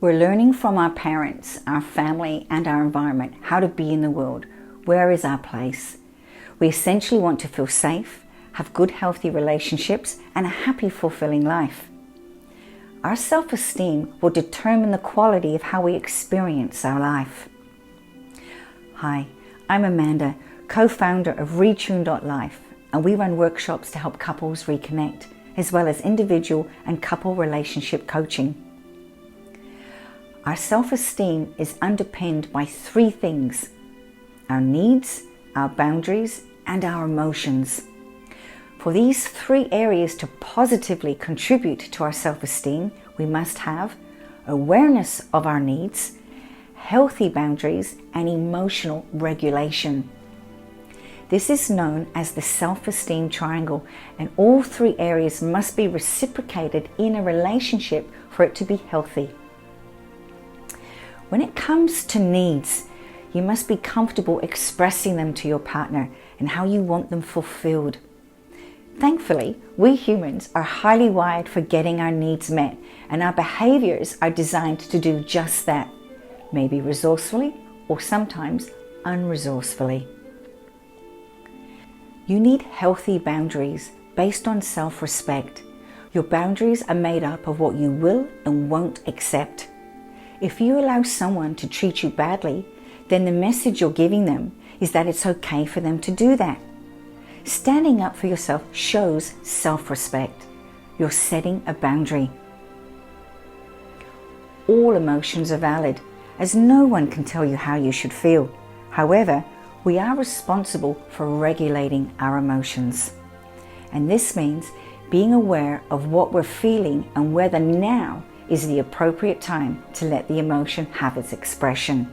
We're learning from our parents, our family, and our environment how to be in the world. Where is our place? We essentially want to feel safe, have good, healthy relationships, and a happy, fulfilling life. Our self-esteem will determine the quality of how we experience our life. Hi, I'm Amanda, co-founder of Retune.Life, and we run workshops to help couples reconnect, as well as individual and couple relationship coaching. Our self-esteem is underpinned by three things: our needs, our boundaries, and our emotions. For these three areas to positively contribute to our self-esteem, we must have awareness of our needs, healthy boundaries, and emotional regulation. This is known as the Self-Esteem Triangle, and all three areas must be reciprocated in a relationship for it to be healthy. When it comes to needs, you must be comfortable expressing them to your partner and how you want them fulfilled. Thankfully, we humans are highly wired for getting our needs met, and our behaviors are designed to do just that, maybe resourcefully or sometimes unresourcefully. You need healthy boundaries based on self-respect. Your boundaries are made up of what you will and won't accept. If you allow someone to treat you badly, then the message you're giving them is that it's okay for them to do that. Standing up for yourself shows self-respect. You're setting a boundary. All emotions are valid, as no one can tell you how you should feel. However, we are responsible for regulating our emotions. And this means being aware of what we're feeling and whether now is the appropriate time to let the emotion have its expression.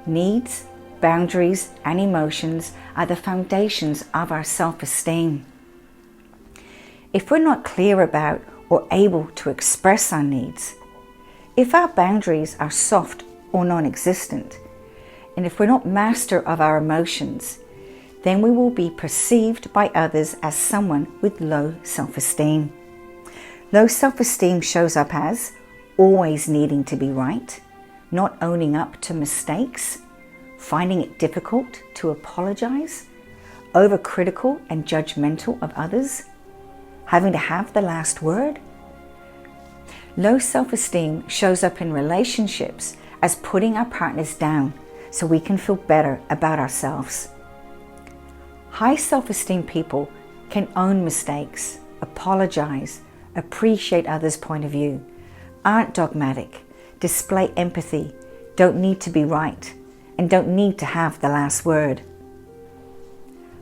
Needs, boundaries, and emotions are the foundations of our self-esteem. If we're not clear about or able to express our needs, if our boundaries are soft or non-existent, and if we're not master of our emotions, then we will be perceived by others as someone with low self-esteem. Low self-esteem shows up as always needing to be right, not owning up to mistakes, finding it difficult to apologize, overcritical and judgmental of others, having to have the last word. Low self-esteem shows up in relationships as putting our partners down so we can feel better about ourselves. High self-esteem people can own mistakes, apologize, appreciate others' point of view, aren't dogmatic, display empathy, don't need to be right, and don't need to have the last word.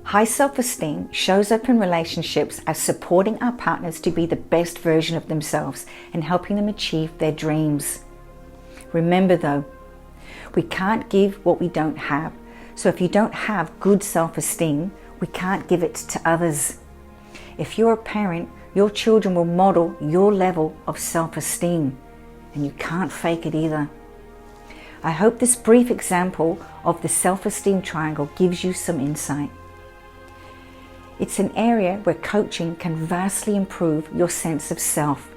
High self-esteem shows up in relationships as supporting our partners to be the best version of themselves and helping them achieve their dreams. Remember though, we can't give what we don't have. So if you don't have good self-esteem, we can't give it to others. If you're a parent, your children will model your level of self-esteem, and you can't fake it either. I hope this brief example of the self-esteem triangle gives you some insight. It's an area where coaching can vastly improve your sense of self.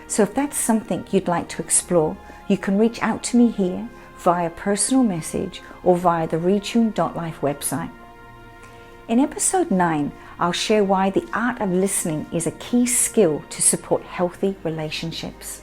So if that's something you'd like to explore, you can reach out to me here via personal message or via the Retune.Life website. In episode 9, I'll share why the art of listening is a key skill to support healthy relationships.